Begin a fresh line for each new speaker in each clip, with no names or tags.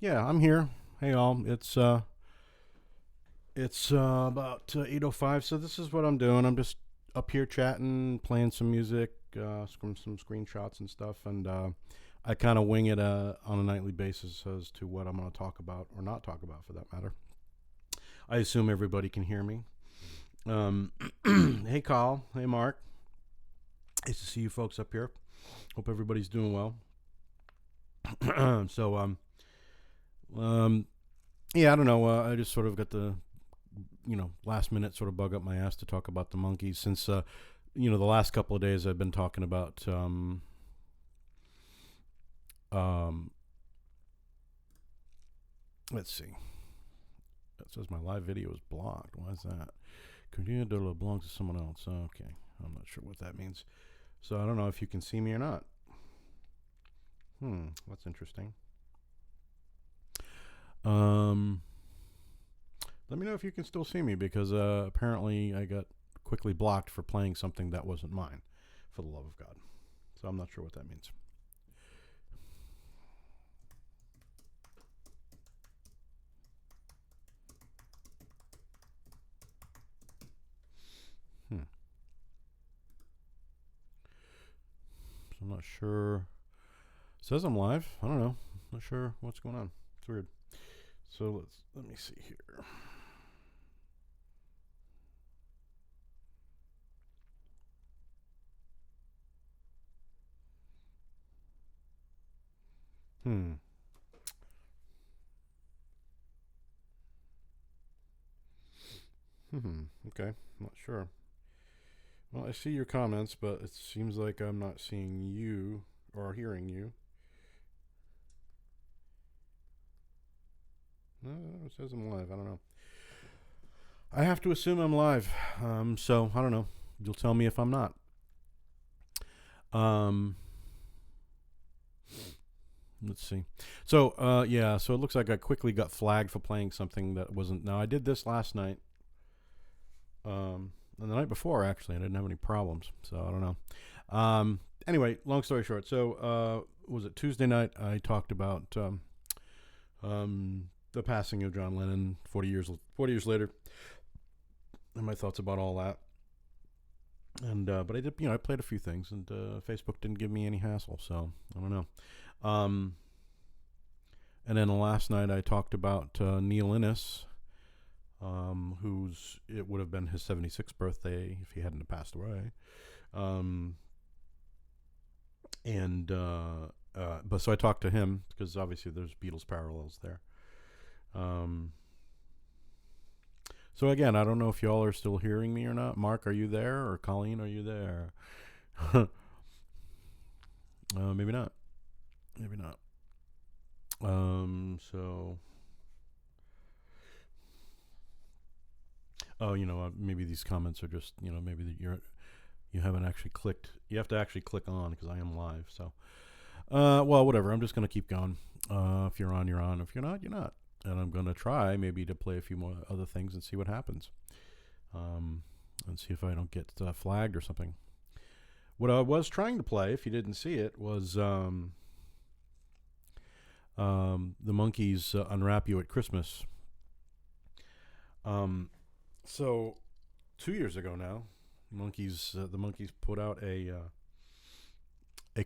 Yeah, I'm here. Hey all, it's about 8:05. So this is what I'm doing. I'm just up here chatting, playing some music, some screenshots and stuff, and I kind of wing it on a nightly basis as to what I'm going to talk about or not talk about, for that matter. I assume everybody can hear me. Um, hey Carl, hey Mark, nice to see you folks up here. Hope everybody's doing well. so um, yeah, I don't know. I just sort of got the last minute sort of bug up my ass to talk about the Monkees since the last couple of days I've been talking about um let's see. That says my live video is blocked. Why is that? Continue to belong to someone else. Okay, I'm not sure what that means. So I don't know if you can see me or not. That's interesting. Let me know if you can still see me, because apparently I got quickly blocked for playing something that wasn't mine, for the love of God. So I'm not sure what that means. So I'm not sure. It says I'm live. I don't know. Not sure what's going on. It's weird. So let me see here. Hmm. Okay. I'm not sure. Well, I see your comments, but it seems like I'm not seeing you or hearing you. No, it says I'm live. I don't know. I have to assume I'm live. So I don't know. You'll tell me if I'm not. Let's see. So yeah. So it looks like I quickly got flagged for playing something that wasn't. Now I did this last night. And the night before, actually, I didn't have any problems. So I don't know. Anyway, long story short. So was it Tuesday night? I talked about the passing of John Lennon 40 years later, and my thoughts about all that. And but I did, I played a few things, and Facebook didn't give me any hassle, so I don't know. And then last night I talked about Neil Innes, who's it would have been his 76th birthday if he hadn't passed away. But so I talked to him because obviously there's Beatles parallels there. So again, I don't know if y'all are still hearing me or not. Mark, are you there? Or Colleen, are you there? Maybe not. Maybe not. So. Oh, maybe these comments are just, maybe you haven't actually clicked. You have to actually click on, because I am live. So, well, whatever. I'm just gonna keep going. If you're on, you're on. If you're not, you're not. And I'm gonna try maybe to play a few more other things and see what happens. And see if I don't get flagged or something. What I was trying to play, if you didn't see it, was the Monkees' "Unwrap You at Christmas." So 2 years ago now, the Monkees put out a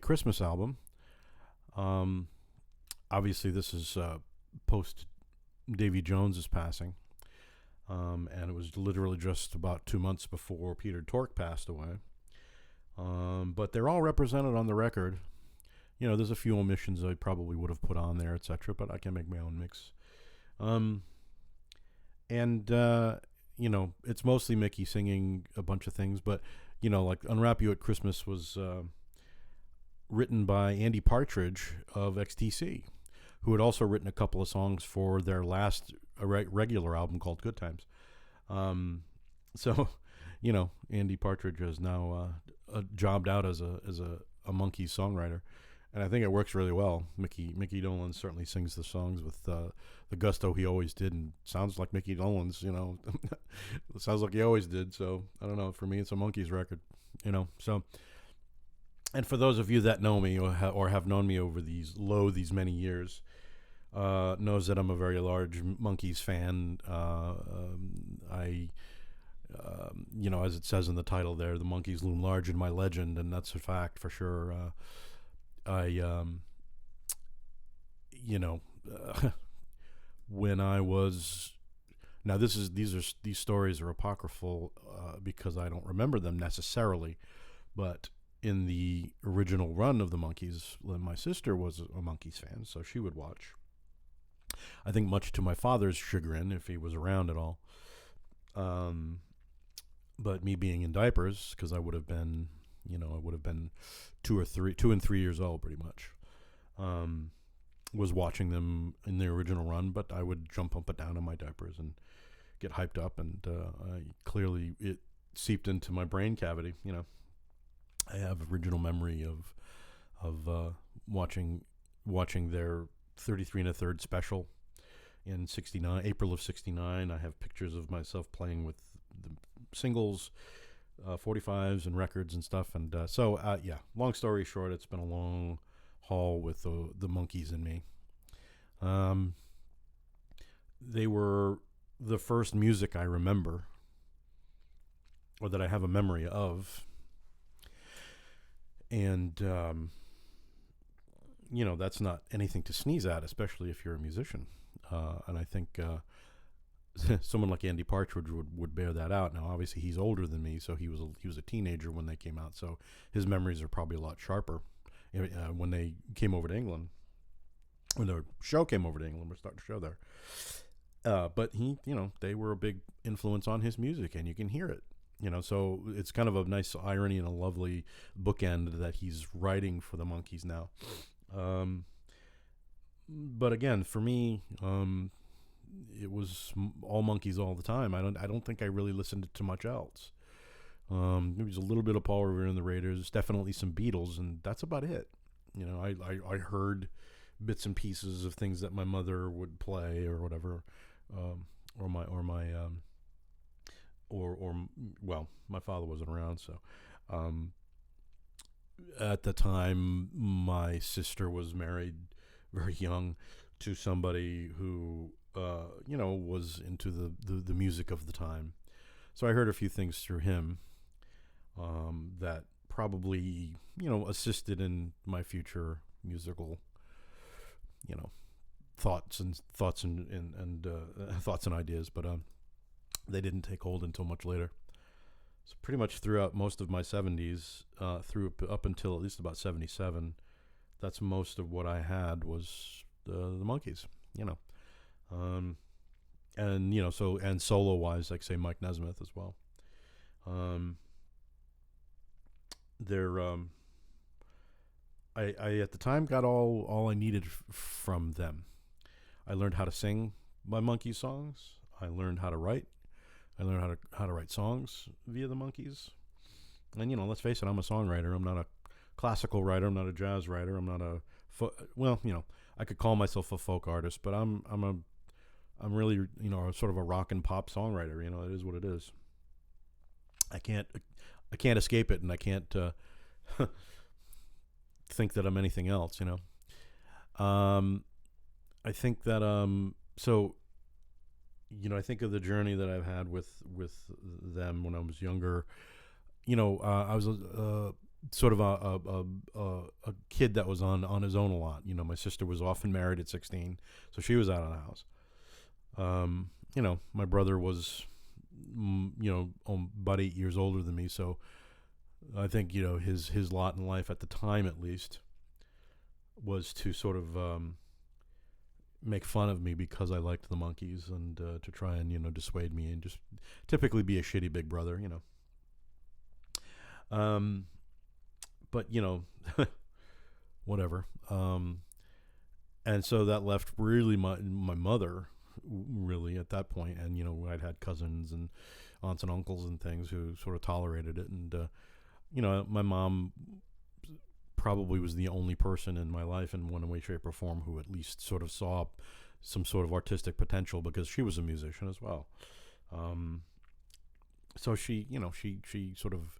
Christmas album. Obviously, this is post Davy Jones's passing, and it was literally just about 2 months before Peter Tork passed away. But they're all represented on the record. There's a few omissions I probably would have put on there, etc. But I can make my own mix. It's mostly Mickey singing a bunch of things, but, like "Unwrap You at Christmas" was written by Andy Partridge of XTC, who had also written a couple of songs for their last regular album called Good Times. So, Andy Partridge is now jobbed out as a Monkees songwriter. And I think it works really well. Mickey Dolenz certainly sings the songs with the gusto he always did, and sounds like Mickey Dolenz, It sounds like he always did. So I don't know. For me, it's a Monkees record, So, and for those of you that know me or have known me over these many years, knows that I'm a very large Monkees fan. As it says in the title there, the Monkees loom large in my legend, and that's a fact for sure. I, you know, when I was now these stories are apocryphal because I don't remember them necessarily, but in the original run of the Monkees, my sister was a Monkees fan, so she would watch. I think much to my father's chagrin, if he was around at all. But me being in diapers, because I would have been, I would have been 2 and 3 years old, pretty much. Was watching them in the original run, but I would jump up and down in my diapers and get hyped up, and clearly it seeped into my brain cavity. I have original memory of watching their 33 and a third special in '69, April of '69. I have pictures of myself playing with the singles, 45s, and records and stuff. And long story short, it's been a long haul with the Monkees and me. They were the first music I remember, or that I have a memory of. And, that's not anything to sneeze at, especially if you're a musician. And I think someone like Andy Partridge would bear that out. Now, obviously, he's older than me, so he was a teenager when they came out, so his memories are probably a lot sharper. When they came over to England, when the show came over to England, we're starting the show there. But they were a big influence on his music, and you can hear it. So it's kind of a nice irony and a lovely bookend that he's writing for the Monkees now. But again, for me, it was all Monkees all the time. I don't think I really listened to much else. There was a little bit of Paul Revere and the Raiders, definitely some Beatles, and that's about it. I heard bits and pieces of things that my mother would play or whatever, my father wasn't around, so. At the time, my sister was married very young to somebody who, was into the music of the time. So I heard a few things through him that probably, assisted in my future musical, thoughts and ideas, but they didn't take hold until much later. So pretty much throughout most of my 70s, through up until at least about 77, that's most of what I had was the Monkees, and solo wise, like say Mike Nesmith as well. I at the time got all I needed from them. I learned how to sing my Monkees songs. I learned how to write. I learned how to write songs via the Monkees. And let's face it, I'm a songwriter. I'm not a classical writer. I'm not a jazz writer. I'm not I could call myself a folk artist, but I'm really sort of a rock and pop songwriter. It is what it is. I can't escape it, and I can't think that I'm anything else. I think that I think of the journey that I've had with them when I was younger. I was sort of a kid that was on his own a lot. My sister was often married at 16, so she was out of the house. My brother was, about 8 years older than me, so I think his lot in life at the time, at least, was to sort of make fun of me because I liked the Monkees, and to try and dissuade me and just typically be a shitty big brother. But whatever. And so that left really my mother really at that point, and I'd had cousins and aunts and uncles and things who sort of tolerated it, and my mom probably was the only person in my life in one way, shape, or form who at least sort of saw some sort of artistic potential, because she was a musician as well. So she sort of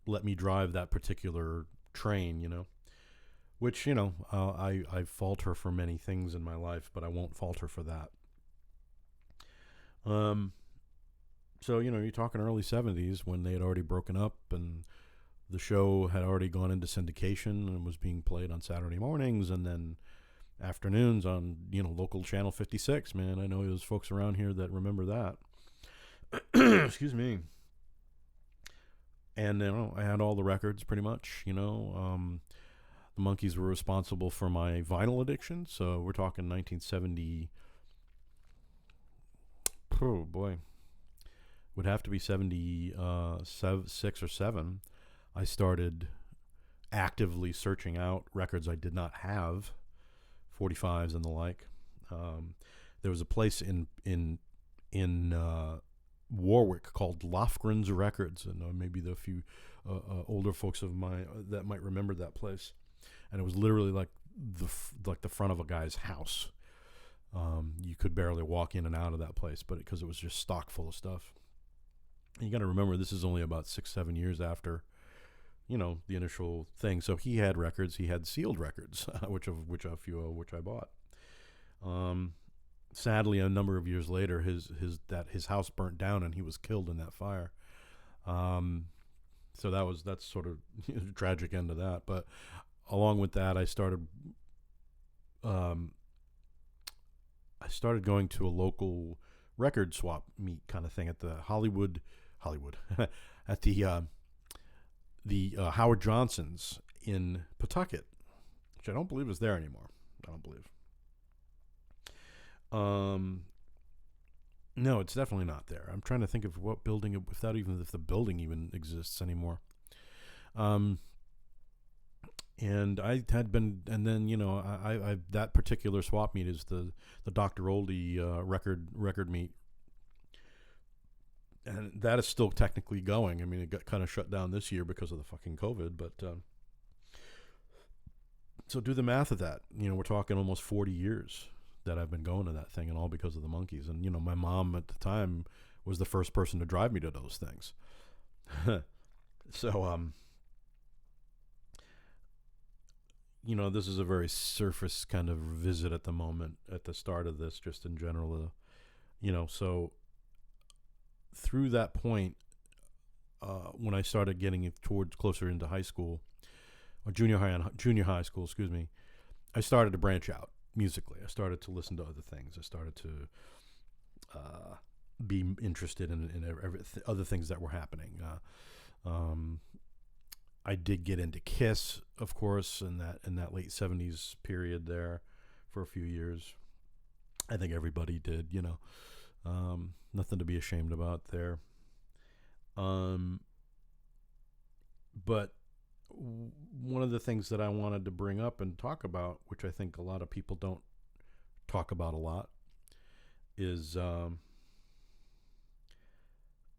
let me drive that particular train, which I falter for many things in my life, but I won't falter for that. So you're talking early '70s when they had already broken up, and the show had already gone into syndication and was being played on Saturday mornings and then afternoons on local channel 56. Man, I know there's folks around here that remember that. Excuse me. And I had all the records pretty much. The Monkees were responsible for my vinyl addiction. So we're talking 1970. Oh boy, would have to be 76 or 7. I started actively searching out records I did not have, 45s and the like. There was a place in Warwick called Lofgren's Records, and maybe the few older folks of mine that might remember that place. And it was literally like the front of a guy's house. You could barely walk in and out of that place, but because it was just stock full of stuff. And you got to remember, this is only about 6-7 years after, the initial thing. So he had records. He had sealed records, which a few of which I bought. Sadly, a number of years later, his house burnt down and he was killed in that fire. So that's sort of a tragic end of that. But along with that, I started going to a local record swap meet kind of thing at the Hollywood at the Howard Johnson's in Pawtucket, which I don't believe is there anymore. I don't believe. No, it's definitely not there. I'm trying to think of what building, if the building even exists anymore. And I had been, and then I that particular swap meet is the Dr. Oldie record meet, and that is still technically going. I mean, it got kind of shut down this year because of the fucking COVID, but so do the math of that. We're talking almost 40 years that I've been going to that thing, and all because of the Monkees. And my mom at the time was the first person to drive me to those things. So this is a very surface kind of visit at the moment, at the start of this, just in general. So through that point, when I started getting towards closer into high school, or junior high school, excuse me, I started to branch out musically. I started to listen to other things. I started to be interested in other things that were happening. I did get into Kiss, of course, in that late 70s period there for a few years. I think everybody did, nothing to be ashamed about there. But one of the things that I wanted to bring up and talk about, which I think a lot of people don't talk about a lot, is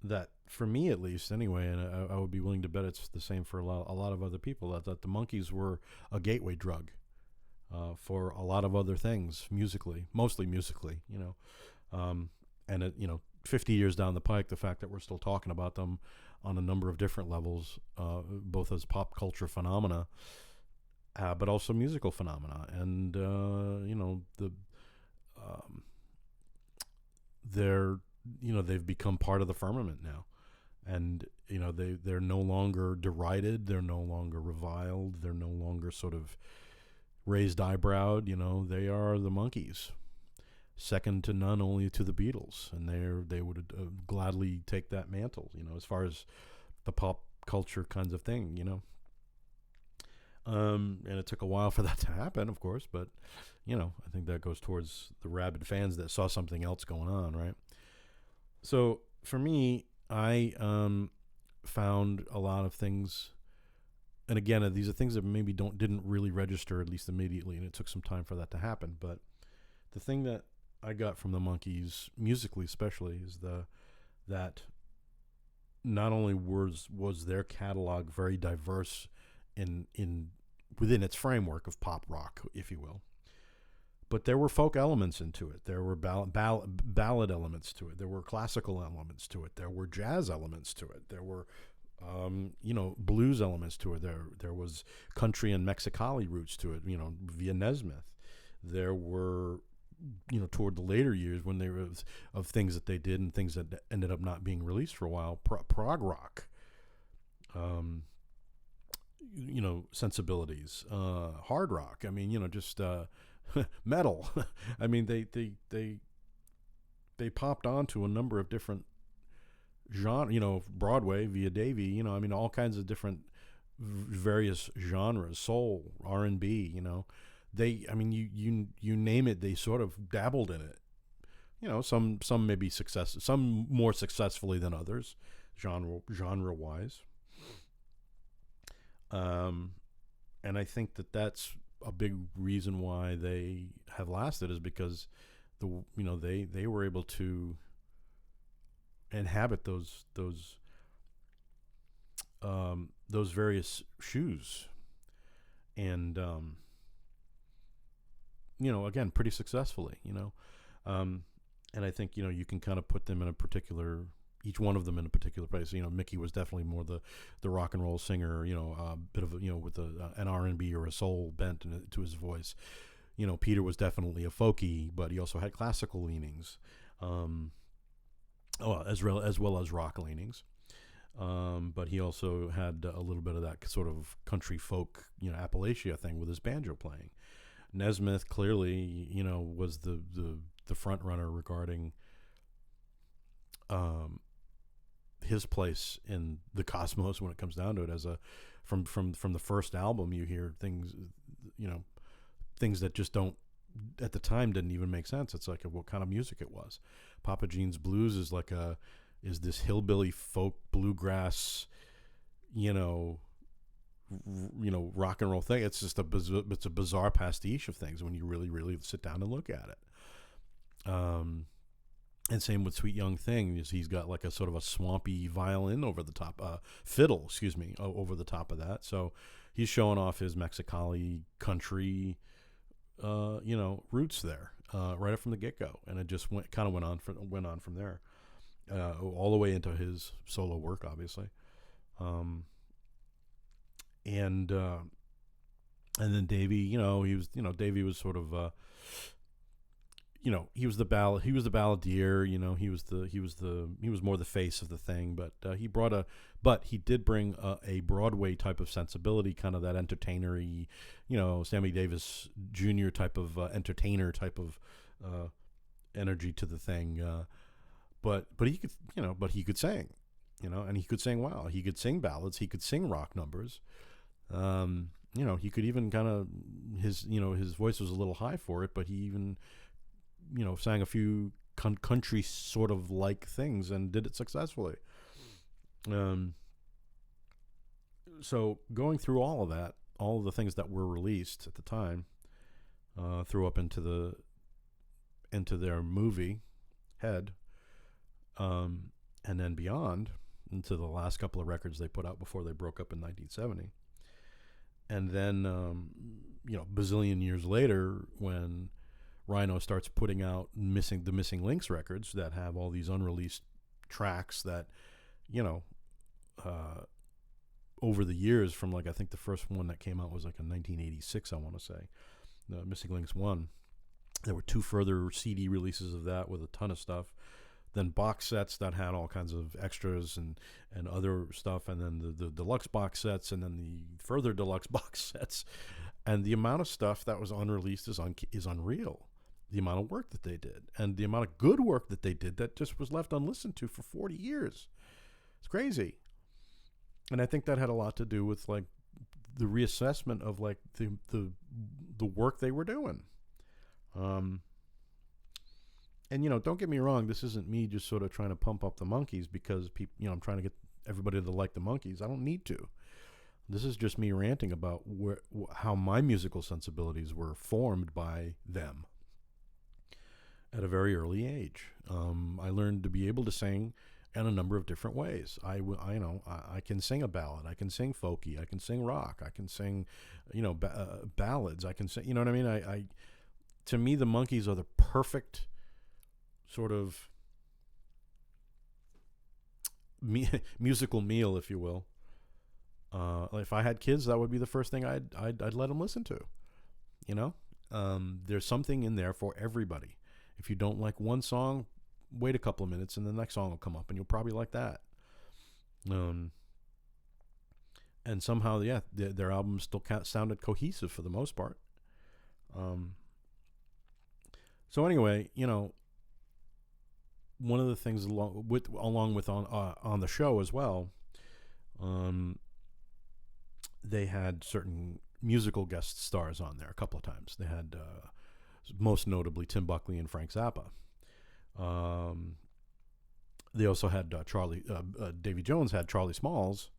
that for me, at least anyway, and I would be willing to bet it's the same for a lot of other people, that the Monkees were a gateway drug for a lot of other things mostly musically, and it, 50 years down the pike, the fact that we're still talking about them on a number of different levels, both as pop culture phenomena, but also musical phenomena, and they've become part of the firmament now, and they're no longer derided, they're no longer reviled, they're no longer sort of raised eyebrowed. They are the Monkees, second to none, only to the Beatles, and they would gladly take that mantle, as far as the pop culture kinds of thing, and it took a while for that to happen, of course, but I think that goes towards the rabid fans that saw something else going on, right? So for me, I found a lot of things, and again, these are things that maybe didn't really register, at least immediately, and it took some time for that to happen. But the thing that I got from the Monkees, musically especially, is that not only was their catalog very diverse in within its framework of pop rock, if you will, but there were folk elements into it. There were ballad elements to it. There were classical elements to it. There were jazz elements to it. There were blues elements to it. There was country and Mexicali roots to it, via Nesmith. There were, toward the later years when there was of things that they did and things that ended up not being released for a while, prog rock, sensibilities, hard rock. I mean, just metal. I mean, they popped onto a number of different genre, Broadway via Davy, all kinds of different various genres, soul, R&B, you name it, they sort of dabbled in it. Some maybe some more successfully than others, genre wise. And I think that's a big reason why they have lasted, is because they were able to inhabit those various shoes, and again, pretty successfully, and I think you can kind of put them in a particular, each one of them in a particular place. Mickey was definitely more the rock and roll singer, a bit of with an R&B or a soul bent to his voice. Peter was definitely a folky, but he also had classical leanings, as well as rock leanings. But he also had a little bit of that sort of country folk, Appalachia thing with his banjo playing. Nesmith clearly, was the front runner regarding his place in the cosmos when it comes down to it. As from the first album, you hear things, things that just don't, at the time, didn't even make sense. It's like what kind of music it was. Papa Gene's Blues is is this hillbilly folk bluegrass, rock and roll thing. It's just it's a bizarre pastiche of things when you really, really sit down and look at it. And same with Sweet Young Thing. He's got like a sort of a swampy violin over the top, fiddle, over the top of that. So he's showing off his Mexicali country, roots there, right up from the get-go, and it just went on from there, all the way into his solo work, obviously, and then Davy, Davy was sort of, he was the balladeer, he was more the face of the thing, but he did bring a Broadway type of sensibility, kind of that entertainer-y, Sammy Davis Jr. type of entertainer type of energy to the thing. But he could sing, and he could sing well. He could sing ballads. He could sing rock numbers. He could even kind of, his voice was a little high for it, but he even, sang a few country sort of like things and did it successfully. So going through all of that, all of the things that were released at the time, threw up into their movie Head, and then beyond into the last couple of records they put out before they broke up in 1970. And then, bazillion years later, when Rhino starts putting out the Missing Links records that have all these unreleased tracks that, over the years, from I think the first one that came out was in 1986, I want to say, the Missing Links 1. There were 2 further CD releases of that with a ton of stuff. Then box sets that had all kinds of extras and other stuff, and then the deluxe box sets, and then the further deluxe box sets. And the amount of stuff that was unreleased is unreal. The amount of work that they did, and the amount of good work that they did that just was left unlistened to for 40 years. It's crazy. And I think that had a lot to do with the reassessment of the work they were doing. And don't get me wrong, this isn't me just sort of trying to pump up the Monkees because people, I'm trying to get everybody to like the Monkees. I don't need to. This is just me ranting about how my musical sensibilities were formed by them at a very early age. I learned to be able to sing in a number of different ways. I can sing a ballad. I can sing folky. I can sing rock. I can sing, ballads. I can sing, you know what I mean? To me, the Monkees are the perfect sort of musical meal, if you will, If I had kids, that would be the first thing I'd let them listen to. You know, there's something in there for everybody. If you don't like one song, wait a couple of minutes and the next song will come up and you'll probably like that. And somehow, yeah, their albums still sounded cohesive for the most part. So anyway, you know, one of the things along with on the show as well, they had certain musical guest stars on there a couple of times. They had most notably Tim Buckley and Frank Zappa. They also had Davy Jones had Charlie Smalls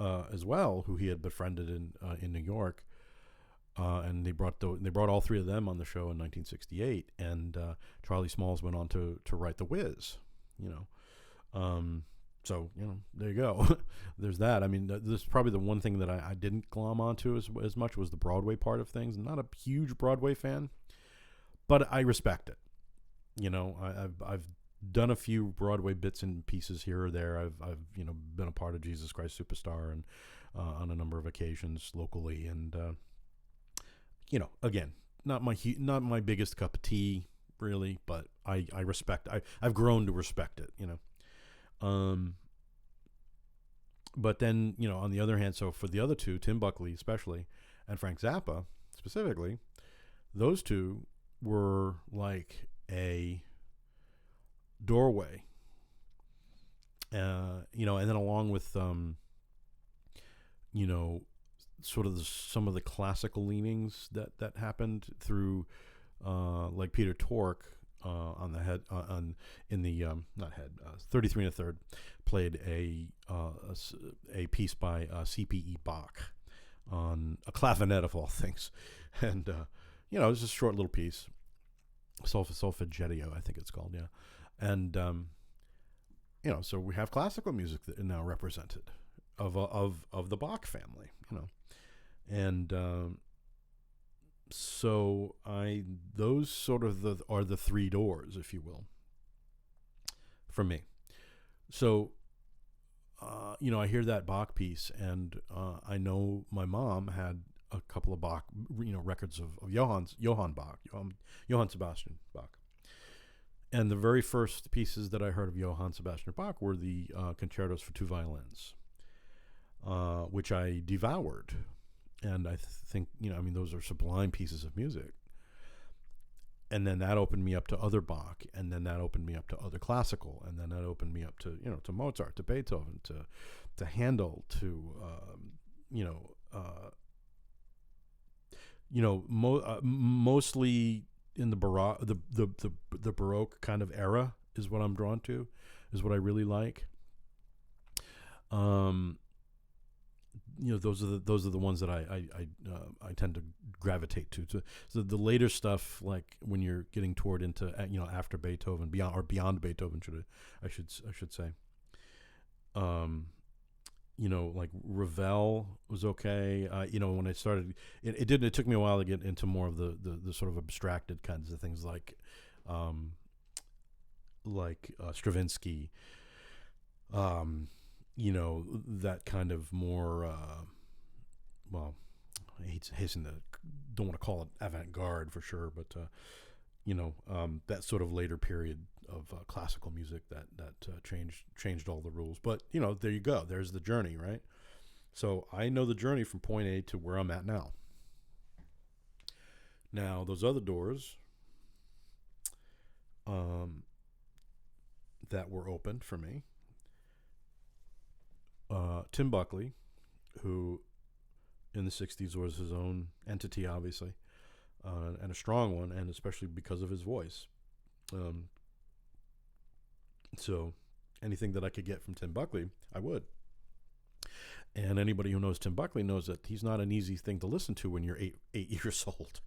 as well, who he had befriended in New York, and they brought all three of them on the show in 1968. And Charlie Smalls went on to write The Wiz, you know. So, you know, there you go. There's that. I mean, this is probably the one thing that I didn't glom onto as much was the Broadway part of things. I'm not a huge Broadway fan, but I respect it. You know, I've done a few Broadway bits and pieces here or there. I've you know, been a part of Jesus Christ Superstar and on a number of occasions locally, and you know, again, not my biggest cup of tea really, but I respect. I've grown to respect it. You know. But then, you know, on the other hand, so for the other two, Tim Buckley especially, and Frank Zappa specifically, those two were like a doorway, you know, and then along with, you know, sort of some of the classical leanings that happened through, like Peter Tork, on the head in the not head 33 and a third played a piece by C.P.E. Bach on a clavinet of all things, and you know, it was a short little piece, solfeggio I think it's called, yeah, and you know, so we have classical music that is now represented of the Bach family, you know, and so those sort of are the three doors, if you will, for me. So, you know, I hear that Bach piece, and I know my mom had a couple of Bach, you know, records of Johann Sebastian Bach. And the very first pieces that I heard of Johann Sebastian Bach were the concertos for two violins, which I devoured. And I think, you know, I mean, those are sublime pieces of music. And then that opened me up to other Bach, and then that opened me up to other classical, and then that opened me up to, you know, to Mozart, to Beethoven, to Handel, to mostly in the Baroque, the Baroque kind of era is what I'm drawn to, is what I really like. You know, those are the ones that I tend to gravitate to. So the later stuff, like when you're getting toward into, you know, after Beethoven, beyond Beethoven, I should say. You know, like Ravel was okay. You know, when I started, it took me a while to get into more of the sort of abstracted kinds of things, like Stravinsky. You know, that kind of more, well, I hasten to, don't want to call it avant-garde for sure, but, you know, that sort of later period of classical music that changed all the rules. But, you know, there you go. There's the journey, right? So I know the journey from point A to where I'm at now. Now, those other doors that were opened for me, Tim Buckley, who in the 60s was his own entity, obviously, and a strong one, and especially because of his voice. So anything that I could get from Tim Buckley, I would. And anybody who knows Tim Buckley knows that he's not an easy thing to listen to when you're eight years old.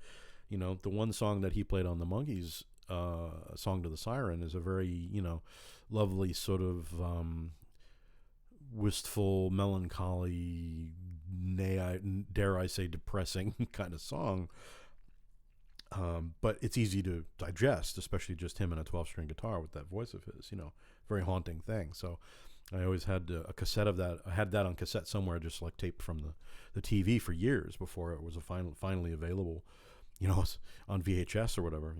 You know, the one song that he played on the Monkees, Song to the Siren, is a very, you know, lovely sort of wistful, melancholy, dare I say depressing kind of song. But it's easy to digest, especially just him and a 12-string guitar with that voice of his, you know, very haunting thing. So I always had a cassette of that. I had that on cassette somewhere, just like taped from the TV for years before it was finally available, on VHS or whatever,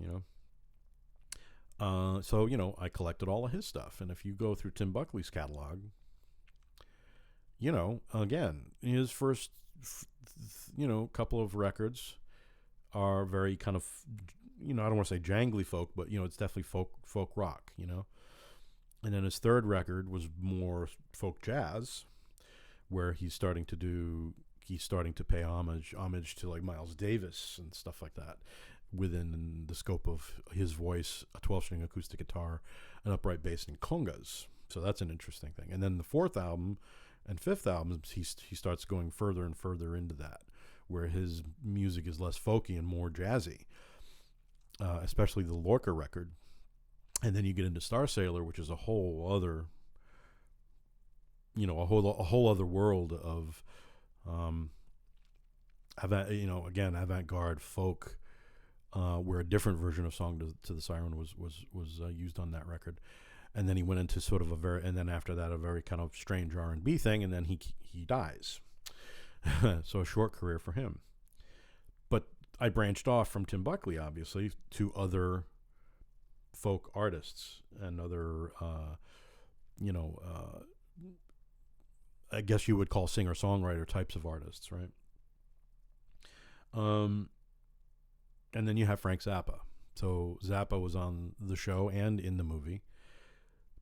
So, I collected all of his stuff. And if you go through Tim Buckley's catalog, again, his first, couple of records are very kind of, I don't want to say jangly folk, but, it's definitely folk rock, And then his third record was more folk jazz, where he's starting to pay homage to like Miles Davis and stuff like that, within the scope of his voice, a 12-string acoustic guitar, an upright bass, and congas. So that's an interesting thing. And then the fourth album and fifth album, he starts going further and further into that, where his music is less folky and more jazzy, especially the Lorca record. And then you get into Star Sailor, which is a whole other, a whole other world of, avant-garde folk, where a different version of Song to the Siren was used on that record. And then he went into sort of and then after that, a very kind of strange R&B thing, and then he dies. So a short career for him. But I branched off from Tim Buckley, obviously, to other folk artists and other, I guess you would call singer-songwriter types of artists, right? And then you have Frank Zappa. So Zappa was on the show and in the movie,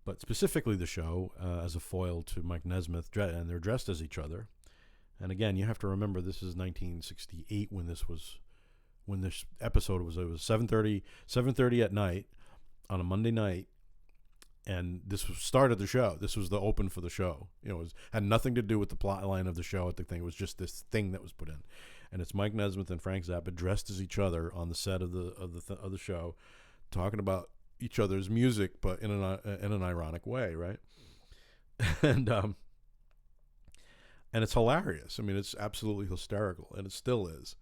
but specifically the show as a foil to Mike Nesmith, and they're dressed as each other. And again, you have to remember this is 1968 when this episode was. It was 7:30 at night on a Monday night, and this started the show. This was the open for the show. It had nothing to do with the plot line of the show at the thing. It was just this thing that was put in, and it's Mike Nesmith and Frank Zappa dressed as each other on the set of the show, talking about each other's music, but in an ironic way, right? And it's hilarious. I mean, it's absolutely hysterical, and it still is.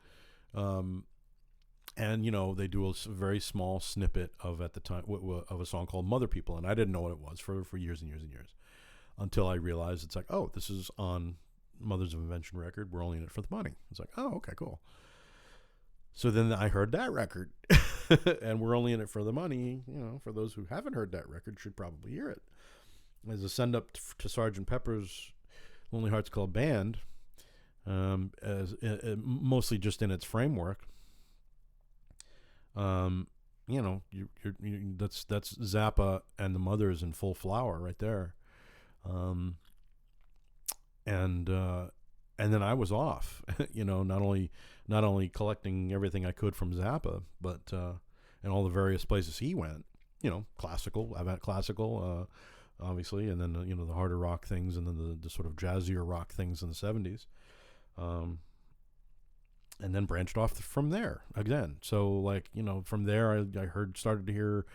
And they do a very small snippet of, at the time, of a song called "Mother People," and I didn't know what it was for years and years and years, until I realized it's like, oh, this is on Mothers of Invention record. We're only in it for the money. It's like, oh, okay, cool. So then I heard that record, and We're Only in It for the Money. For those who haven't heard that record, should probably hear it. As a send up to Sgt. Pepper's Lonely Hearts Club Band, mostly just in its framework. That's Zappa and the Mothers in full flower right there. And then I was off, not only collecting everything I could from Zappa, but and all the various places he went, classical, avant classical, obviously, and then the harder rock things, and then the sort of jazzier rock things in the 70s. And then branched off from there again. So from there I started to hear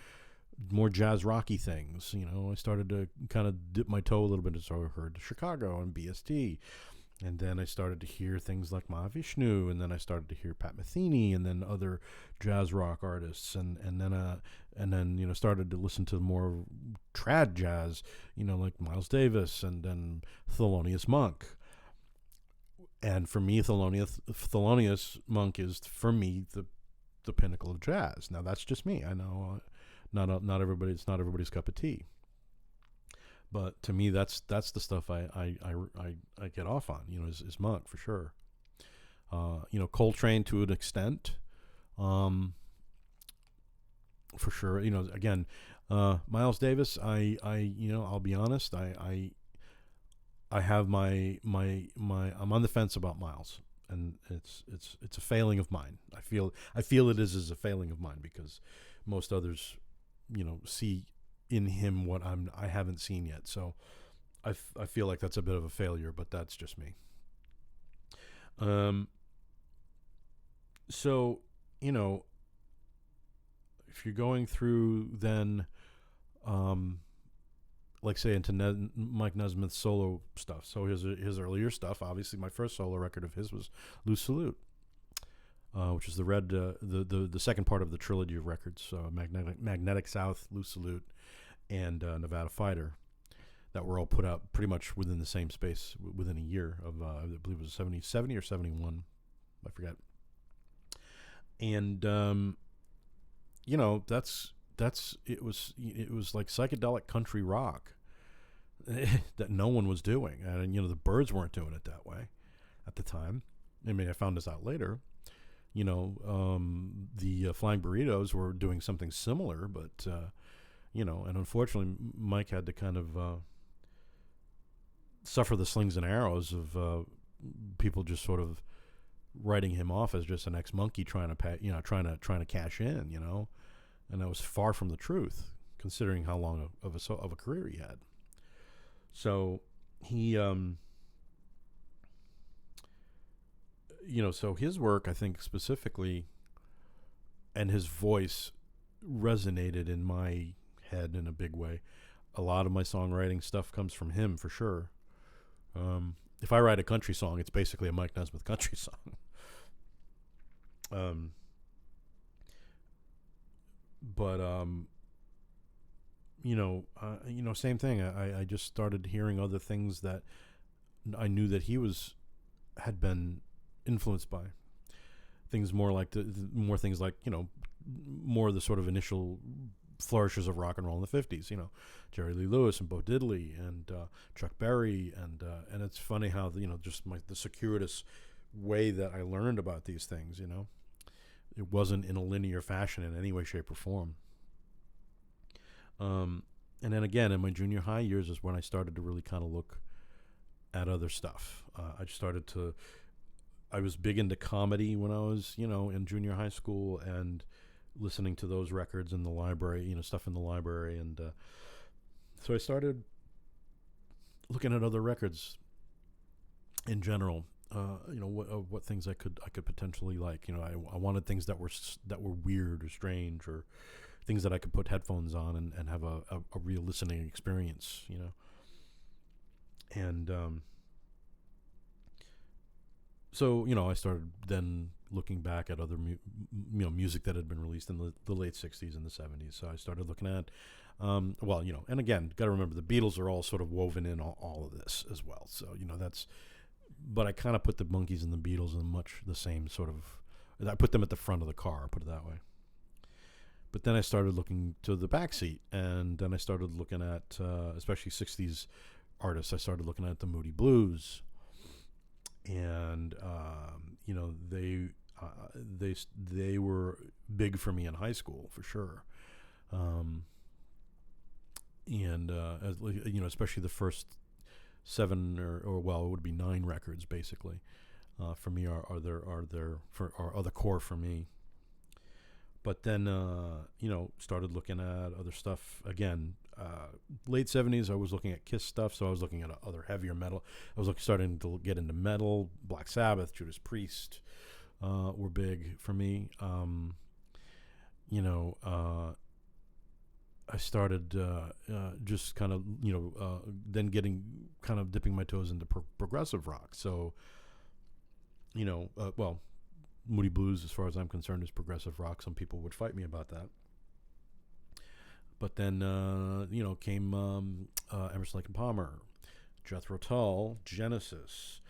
more jazz rocky things. I started to kind of dip my toe a little bit. So I heard Chicago and BST, and then I started to hear things like Mahavishnu, and then I started to hear Pat Metheny, and then other jazz rock artists, and then started to listen to more trad jazz, like Miles Davis, and then Thelonious Monk. And for me, Thelonious Monk is, for me, the pinnacle of jazz. Now that's just me. I know not everybody. It's not everybody's cup of tea. But to me, that's the stuff I get off on. Is Monk for sure. Coltrane to an extent, for sure. Again, Miles Davis. I'll be honest. I have my I'm on the fence about Miles, and it's a failing of mine. I feel it is a failing of mine, because most others, see in him what I haven't seen yet. So I feel like that's a bit of a failure, but that's just me. So if you're going through then, like say into Mike Nesmith's solo stuff. So his earlier stuff, obviously my first solo record of his was Loose Salute, which is the second part of the trilogy of records, Magnetic South, Loose Salute, and Nevada Fighter. that were all put out pretty much within the same space within a year of I believe it was 70 or 71, I forget. And that's it was like psychedelic country rock that no one was doing, and the Byrds weren't doing it that way at the time. I mean, I found this out later. The Flying Burritos were doing something similar, but and unfortunately Mike had to kind of suffer the slings and arrows of people just sort of writing him off as just an ex-Monkee trying to cash in, and that was far from the truth, considering how long of a career he had. So he, so his work, I think specifically, and his voice resonated in my head in a big way. A lot of my songwriting stuff comes from him, for sure. If I write a country song, it's basically a Mike Nesmith country song. Same thing. I just started hearing other things that I knew that he had been influenced by. Things more like more things like more of the sort of initial flourishes of rock and roll in the 50s. Jerry Lee Lewis and Bo Diddley and Chuck Berry, and it's funny how just the circuitous way that I learned about these things. It wasn't in a linear fashion in any way, shape, or form. And then again, in my junior high years is when I started to really kind of look at other stuff. I was big into comedy when I was, in junior high school, and listening to those records in the library, stuff in the library. And so I started looking at other records in general, what things I could potentially like. I wanted things that were weird or strange, or things that I could put headphones on and have a real listening experience, And so, I started then looking back at other music that had been released in the late 60s and the 70s. So I started looking at, and again, got to remember the Beatles are all sort of woven in all of this as well. So, but I kind of put the Monkees and the Beatles in much the same sort of, I put them at the front of the car, put it that way. But then I started looking to the back seat, and then I started looking at, especially 60s artists. I started looking at the Moody Blues, and they were big for me in high school, for sure. Especially the first 7 or it would be 9 records basically, for me are the core for me. But then started looking at other stuff again. Late 70s, I was looking at Kiss stuff, so I was looking at other heavier metal. I was starting to get into metal. Black Sabbath, Judas Priest were big for me. I started just kind of, then dipping my toes into progressive rock. So, Moody Blues, as far as I'm concerned, is progressive rock. Some people would fight me about that. But then, came Emerson, Lake and Palmer, Jethro Tull, Genesis.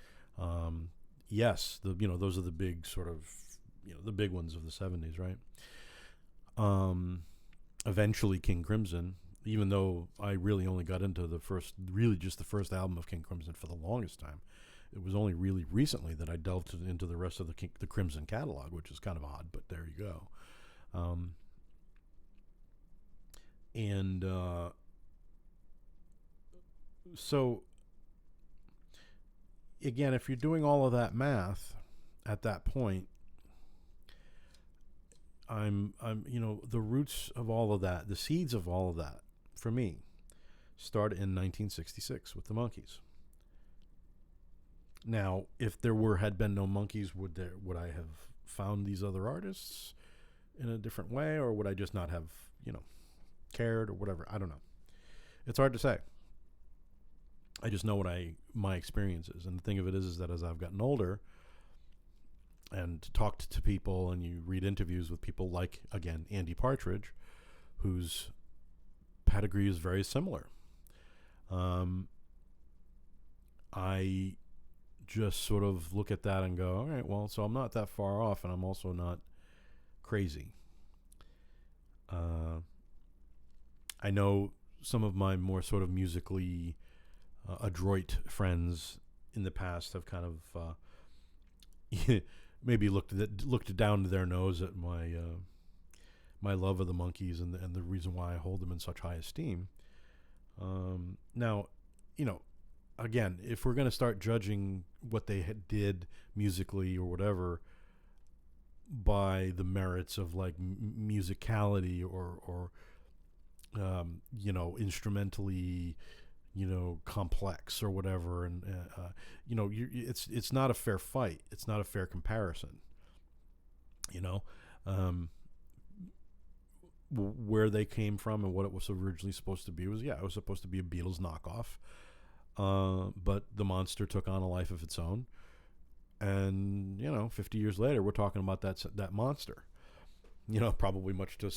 Yes, those are the big sort of, the big ones of the 70s, right? Eventually King Crimson, even though I really only got into the first album of King Crimson for the longest time. It was only really recently that I delved into the rest of the Crimson catalog, which is kind of odd, but there you go. So again, if you're doing all of that math at that point, I'm the roots of all of that, the seeds of all of that, for me, started in 1966 with the Monkees. Now, if there had been no Monkees, would I have found these other artists in a different way, or would I just not have, cared or whatever? I don't know. It's hard to say. I just know what my experience is, and the thing of it is that as I've gotten older and talked to people, and you read interviews with people like, again, Andy Partridge, whose pedigree is very similar. Um, I just sort of look at that and go, all right, well, so I'm not that far off, and I'm also not crazy. I know some of my more sort of musically adroit friends in the past have kind of maybe looked down to their nose at my love of the Monkees and the reason why I hold them in such high esteem. Now, again, if we're going to start judging what they did musically or whatever by the merits of like musicality or instrumentally, complex or whatever, and it's not a fair fight. It's not a fair comparison. Um, where they came from and what it was originally supposed to be it was supposed to be a Beatles knockoff. But the monster took on a life of its own, and 50 years later, we're talking about that monster. Probably much to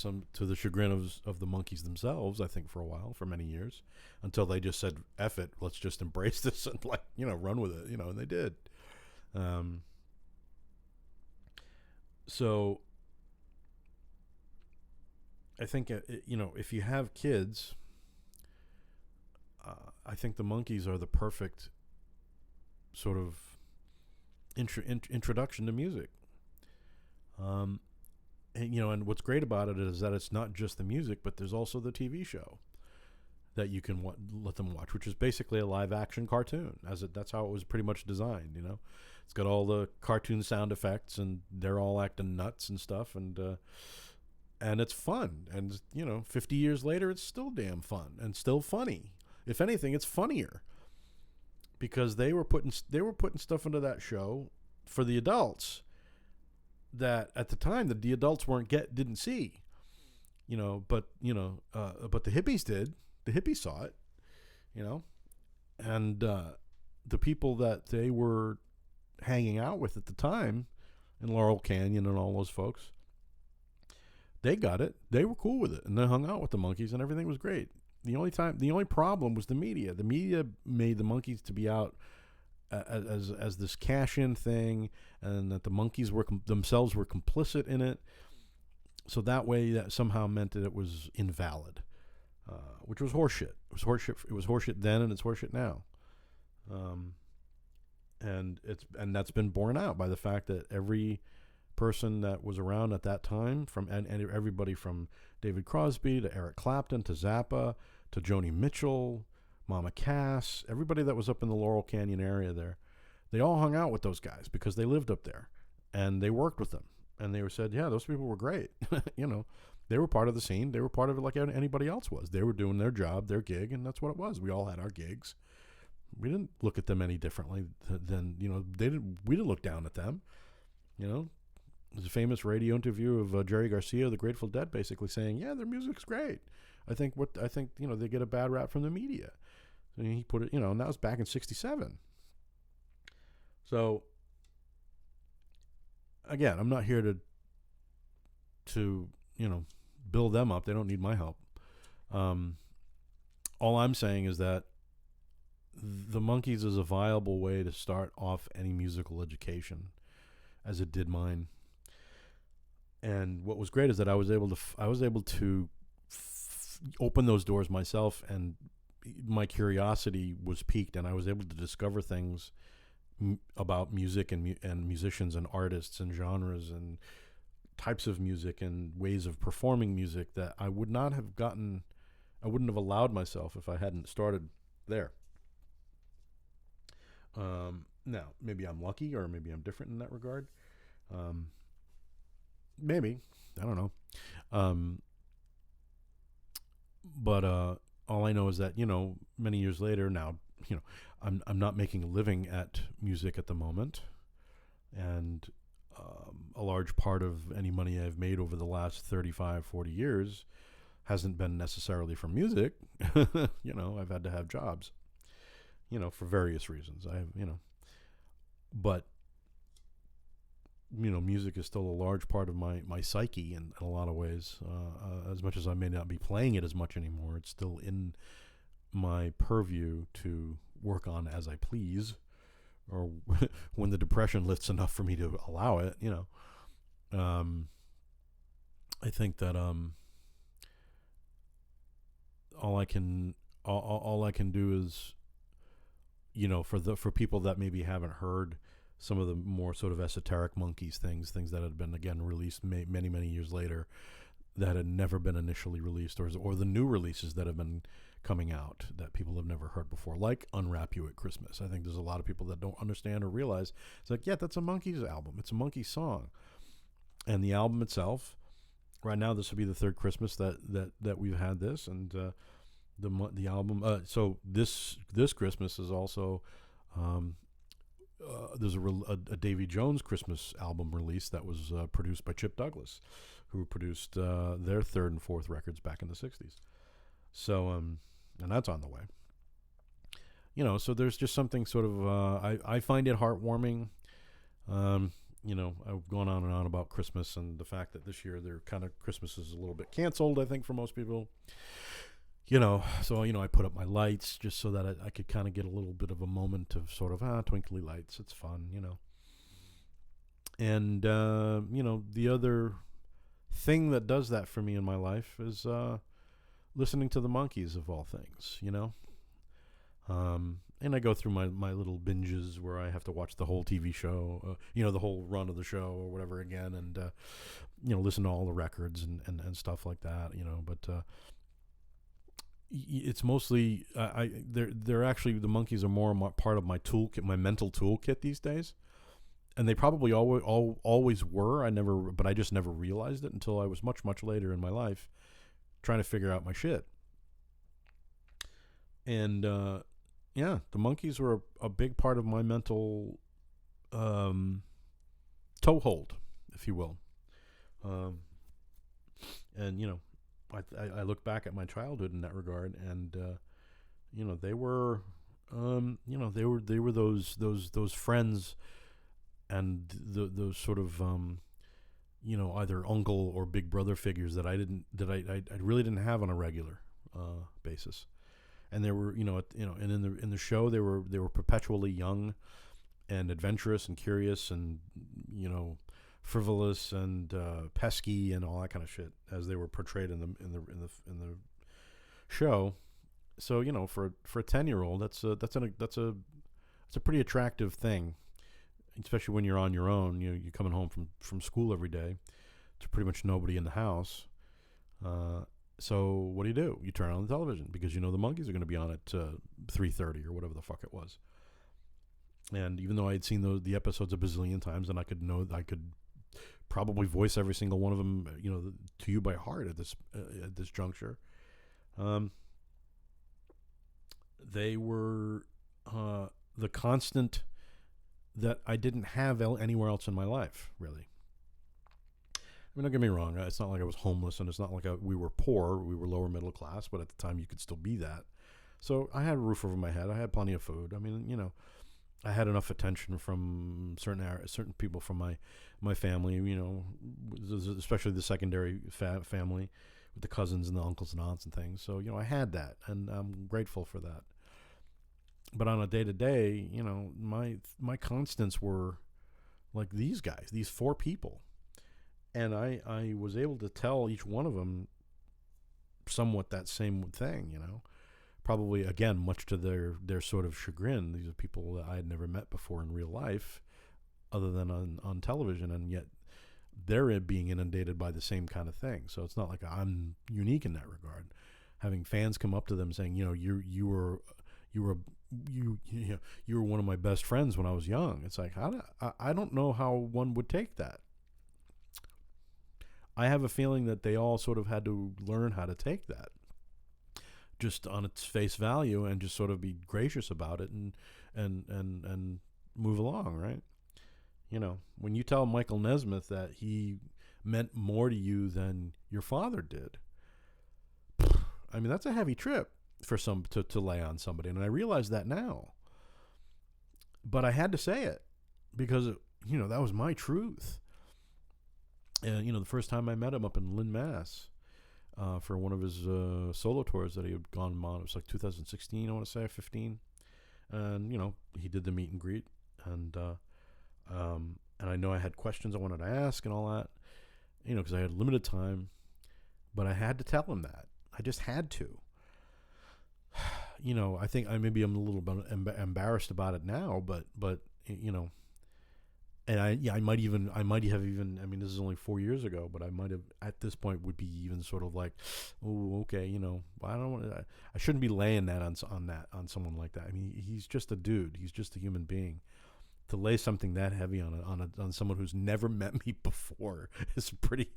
the chagrin of the Monkees themselves. I think for many years, until they just said, "F it, let's just embrace this and run with it." And they did. So I think if you have kids, I think the Monkees are the perfect sort of introduction to music. And what's great about it is that it's not just the music, but there's also the TV show that you can let them watch, which is basically a live action cartoon. That's how it was pretty much designed. It's got all the cartoon sound effects, and they're all acting nuts and stuff, and it's fun. And 50 years later, it's still damn fun and still funny. If anything, it's funnier because they were putting stuff into that show for the adults that at the time the adults didn't see, but the hippies did. The hippies saw it, and the people that they were hanging out with at the time in Laurel Canyon and all those folks, they got it. They were cool with it, and they hung out with the Monkees, and everything was great. The only problem was the media. The media made the Monkees to be out as this cash-in thing, and that the Monkees themselves were complicit in it. So that way, that somehow meant that it was invalid, which was horseshit. It was horseshit. It was horseshit then, and it's horseshit now. And that's been borne out by the fact that every person that was around at that time, and everybody from David Crosby to Eric Clapton to Zappa to Joni Mitchell, Mama Cass, everybody that was up in the Laurel Canyon area there, they all hung out with those guys because they lived up there, and they worked with them, and they said, yeah, those people were great. They were part of the scene. They were part of it like anybody else was. They were doing their job, their gig, and that's what it was. We all had our gigs. We didn't look at them any differently than we didn't look down at them. There's a famous radio interview of Jerry Garcia of the Grateful Dead basically saying, yeah, their music's great. I think they get a bad rap from the media. And he put it, and that was back in 1967. So again, I'm not here to build them up. They don't need my help. All I'm saying is that the Monkees is a viable way to start off any musical education, as it did mine. And what was great is that I was able to open those doors myself, and my curiosity was piqued, and I was able to discover things about music and musicians and artists and genres and types of music and ways of performing music that I wouldn't have allowed myself if I hadn't started there. Now, maybe I'm lucky, or maybe I'm different in that regard. Maybe, I don't know. But all I know is that many years later now, I'm not making a living at music at the moment, and a large part of any money I've made over the last 35, 40 years hasn't been necessarily from music. I've had to have jobs, for various reasons. But music is still a large part of my psyche in a lot of ways. As much as I may not be playing it as much anymore, it's still in my purview to work on as I please, or when the depression lifts enough for me to allow it, I think that all I can do is, for people that maybe haven't heard some of the more sort of esoteric Monkees things that had been again released many years later, that had never been initially released, or the new releases that have been coming out that people have never heard before, like Unwrap You at Christmas. I think there's a lot of people that don't understand or realize it's like, yeah, that's a Monkees album. It's a Monkees song. And the album itself, right now, this will be the third Christmas that we've had this, and the album. So this Christmas is also there's a Davy Jones Christmas album release that was produced by Chip Douglas, who produced their third and fourth records back in the '60s. So and that's on the way. So there's just something sort of I find it heartwarming. I've gone on and on about Christmas and the fact that this year Christmas is a little bit canceled, I think, for most people. So I put up my lights just so that I could kind of get a little bit of a moment of sort of twinkly lights. It's fun, And the other thing that does that for me in my life is listening to the Monkees, of all things, And I go through my little binges where I have to watch the whole TV show, the whole run of the show or whatever again, and listen to all the records and stuff like that, But it's mostly they're actually, the Monkees are more part of my toolkit, my mental toolkit these days, and they probably always were. But I just never realized it until I was much later in my life, trying to figure out my shit. And yeah, the Monkees were a big part of my mental toehold, if you will. And I look back at my childhood in that regard, and they were those friends, and those sort of either uncle or big brother figures that I really didn't have on a regular basis. And they were, and in the show they were perpetually young, and adventurous and curious, and frivolous and pesky and all that kind of shit as they were portrayed in the show. So for a 10-year-old, that's a pretty attractive thing, especially when you're on your own. You're coming home from school every day. There's pretty much nobody in the house. So what do? You turn on the television because the Monkees are going to be on at 3:30 or whatever the fuck it was. And even though I had seen the episodes a bazillion times, and I could probably voice every single one of them, to you by heart at this juncture, they were the constant that I didn't have anywhere else in my life, really. I mean, don't get me wrong. It's not like I was homeless, and it's not like we were poor. We were lower middle class, but at the time you could still be that. So I had a roof over my head. I had plenty of food. I mean, I had enough attention from certain people from my family, especially the secondary family with the cousins and the uncles and aunts and things. So, I had that, and I'm grateful for that. But on a day-to-day, my constants were like these guys, these four people. And I was able to tell each one of them somewhat that same thing, Probably, again, much to their sort of chagrin. These are people that I had never met before in real life, other than on television, and yet they're being inundated by the same kind of thing. So it's not like I'm unique in that regard. Having fans come up to them saying, you were one of my best friends when I was young. It's like, I don't know how one would take that. I have a feeling that they all sort of had to learn how to take that just on its face value and just sort of be gracious about it and move along, right? When you tell Michael Nesmith that he meant more to you than your father did, I mean, that's a heavy trip for some to lay on somebody, and I realize that now. But I had to say it because that was my truth. And the first time I met him up in Lynn, Mass, for one of his solo tours that he had gone on. It was like 2016, I want to say, 15. And, he did the meet and greet. And I know I had questions I wanted to ask and all that, because I had limited time. But I had to tell him that. I just had to. I think maybe I'm a little bit embarrassed about it now, but and I might have even. I mean, this is only 4 years ago, but I might have at this point would be even sort of like, oh, okay, I don't want to. I shouldn't be laying that on someone like that. I mean, he's just a dude. He's just a human being. To lay something that heavy on someone who's never met me before is pretty.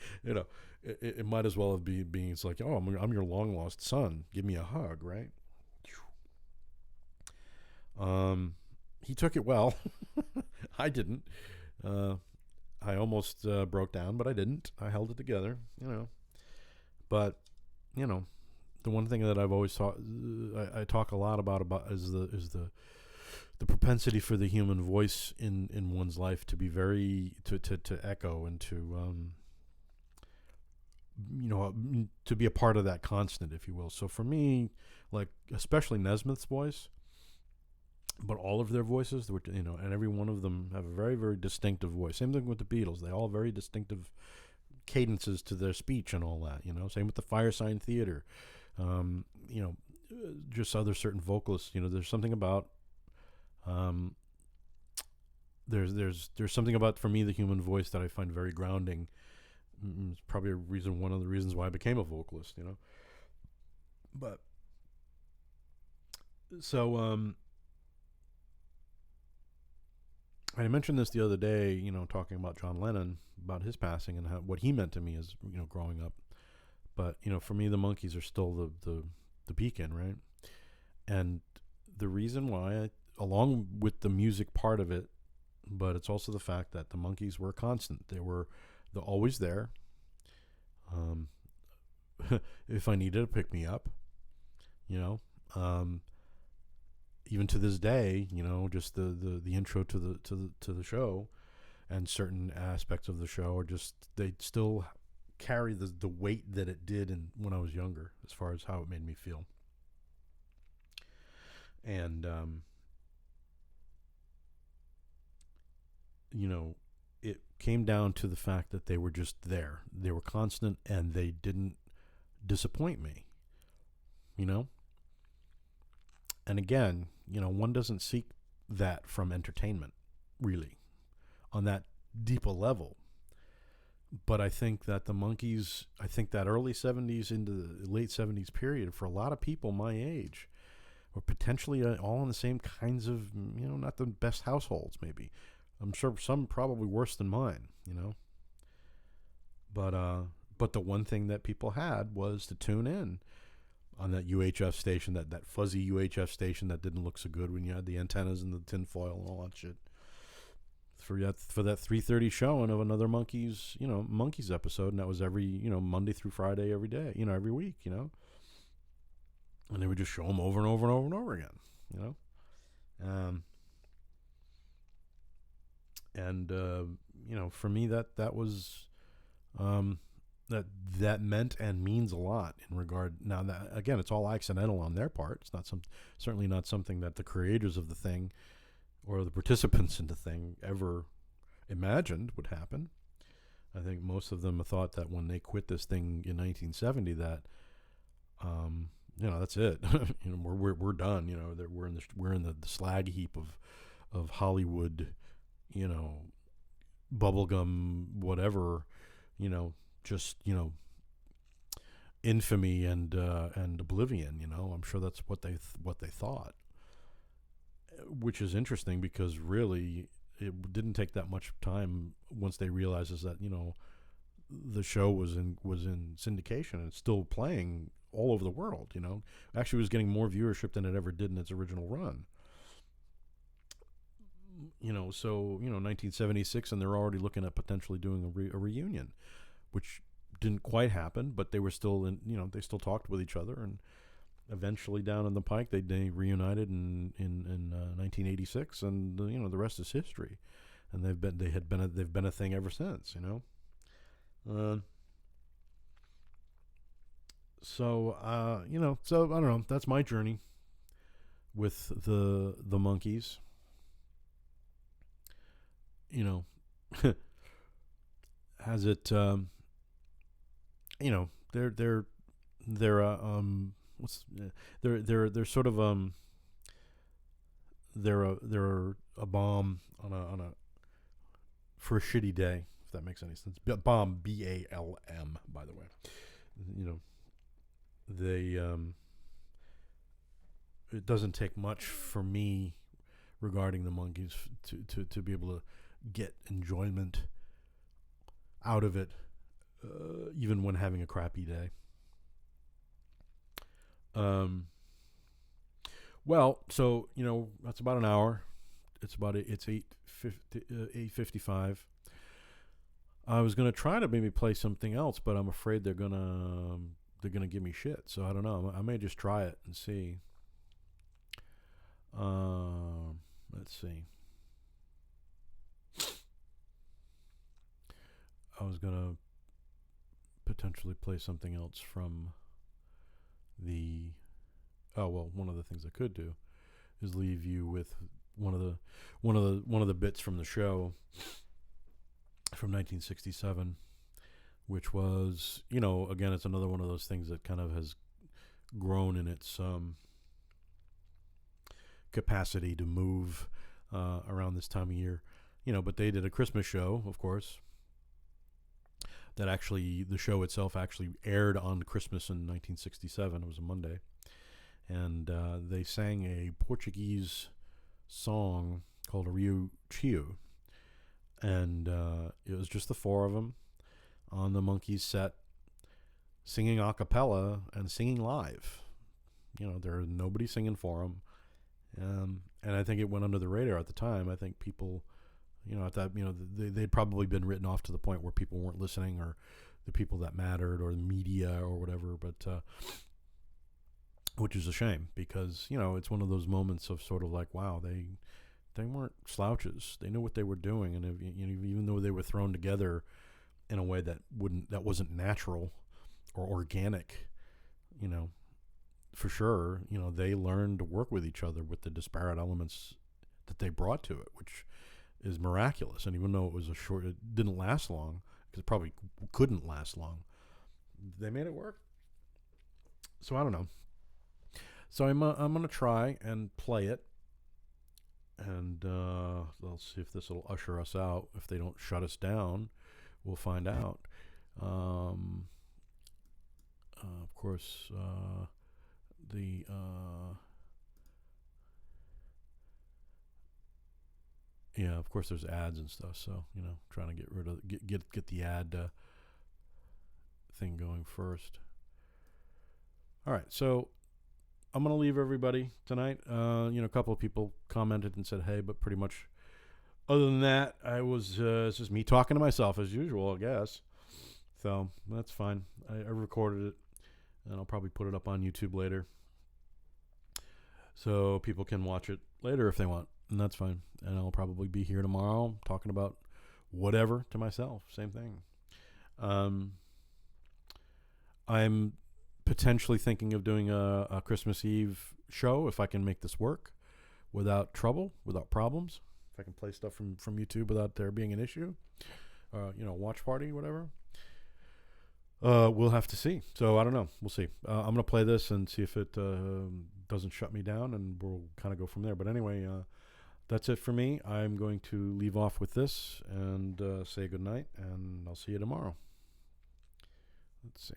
It might as well have been being. It's like, oh, I'm your long lost son. Give me a hug, right? He took it well. I didn't. I almost broke down, but I didn't. I held it together, But, the one thing that I've always taught, I talk a lot about is the propensity for the human voice in one's life to be very to echo and to be a part of that constant, if you will. So for me, like especially Nesmith's voice, but all of their voices, and every one of them have a very, very distinctive voice. Same thing with the Beatles; they all have very distinctive cadences to their speech and all that. Same with the Firesign Theater. Just other certain vocalists. There's something about there's something about, for me, the human voice that I find very grounding. It's probably one of the reasons why I became a vocalist. But so I mentioned this the other day, talking about John Lennon, about his passing and what he meant to me as, growing up. But, for me, the Monkees are still the beacon, right? And the reason why, along with the music part of it, but it's also the fact that the Monkees were constant. They're always there. If I needed to pick me up, even to this day, just the intro to the show and certain aspects of the show are just, they still carry the weight that it did when I was younger, as far as how it made me feel. And it came down to the fact that they were just there. They were constant, and they didn't disappoint me. And again, one doesn't seek that from entertainment, really, on that deeper level. But I think that the Monkees, that early 70s into the late 70s period, for a lot of people my age, were potentially all in the same kinds of, not the best households, maybe. I'm sure some probably worse than mine, But the one thing that people had was to tune in on that UHF station, that fuzzy UHF station that didn't look so good when you had the antennas and the tinfoil and all that shit. For that 3:30 showing of another Monkees episode, and that was every, Monday through Friday, every day, every week, and they would just show them over and over and over and over again, for me that was that meant and means a lot in regard. Now that, again, it's all accidental on their part. It's not certainly not something that the creators of the thing or the participants in the thing ever imagined would happen. I think most of them thought that when they quit this thing in 1970, that that's it. We're done. That we're in the slag heap of Hollywood, bubblegum, whatever, just infamy and oblivion. I'm sure that's what they thought, which is interesting, because really it didn't take that much time once they realizes that the show was in syndication and it's still playing all over the world. Actually, it was getting more viewership than it ever did in its original run. So 1976, and they're already looking at potentially doing a reunion, which didn't quite happen, but they were still in, they still talked with each other, and eventually down in the pike they reunited in 1986, and the rest is history, and they've been a thing ever since. So so I don't know. That's my journey with the Monkees. You know, has it? They're what's they're sort of they're a bomb on a for a shitty day, if that makes any sense. Bomb, BALM, by the way. You know, they it doesn't take much for me regarding the Monkees to be able to get enjoyment out of it, even when having a crappy day. Well, so that's about an hour. It's 8:55. I was gonna try to maybe play something else, but I'm afraid they're gonna give me shit. So I don't know. I may just try it and see. Let's see. I was gonna potentially play something else from the. Oh well, one of the things I could do is leave you with one of the bits from the show from 1967, which was, again, it's another one of those things that kind of has grown in its capacity to move around this time of year, but they did a Christmas show, of course, that actually, the show itself actually aired on Christmas in 1967. It was a Monday. And they sang a Portuguese song called Rio Tio. And it was just the four of them on the Monkees set, singing a cappella and singing live. There was nobody singing for them. And I think it went under the radar at the time. I think people, at that, they'd probably been written off to the point where people weren't listening, or the people that mattered, or the media, or whatever. But which is a shame, because it's one of those moments of sort of like, wow, they weren't slouches. They knew what they were doing, and even though they were thrown together in a way that wasn't natural or organic, for sure, they learned to work with each other with the disparate elements that they brought to it, which is miraculous. And even though it didn't last long, because it probably couldn't last long, they made it work. So I don't know. So I'm gonna try and play it, and let's see if this will usher us out. If they don't shut us down, we'll find out. Of course, of course, there's ads and stuff. So trying to get rid of get the ad thing going first. All right, so I'm going to leave everybody tonight. A couple of people commented and said, hey, but pretty much other than that, it's just me talking to myself as usual, I guess. So that's fine. I recorded it, and I'll probably put it up on YouTube later, so people can watch it later if they want, and that's fine. And I'll probably be here tomorrow talking about whatever to myself. Same thing. I'm potentially thinking of doing a Christmas Eve show, if I can make this work without trouble, without problems. If I can play stuff from YouTube without there being an issue, watch party, whatever. We'll have to see. So I don't know. We'll see. I'm going to play this and see if it doesn't shut me down, and we'll kind of go from there. But anyway, that's it for me. I'm going to leave off with this and say goodnight, and I'll see you tomorrow. Let's see.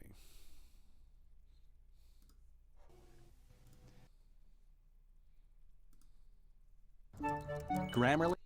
Grammarly.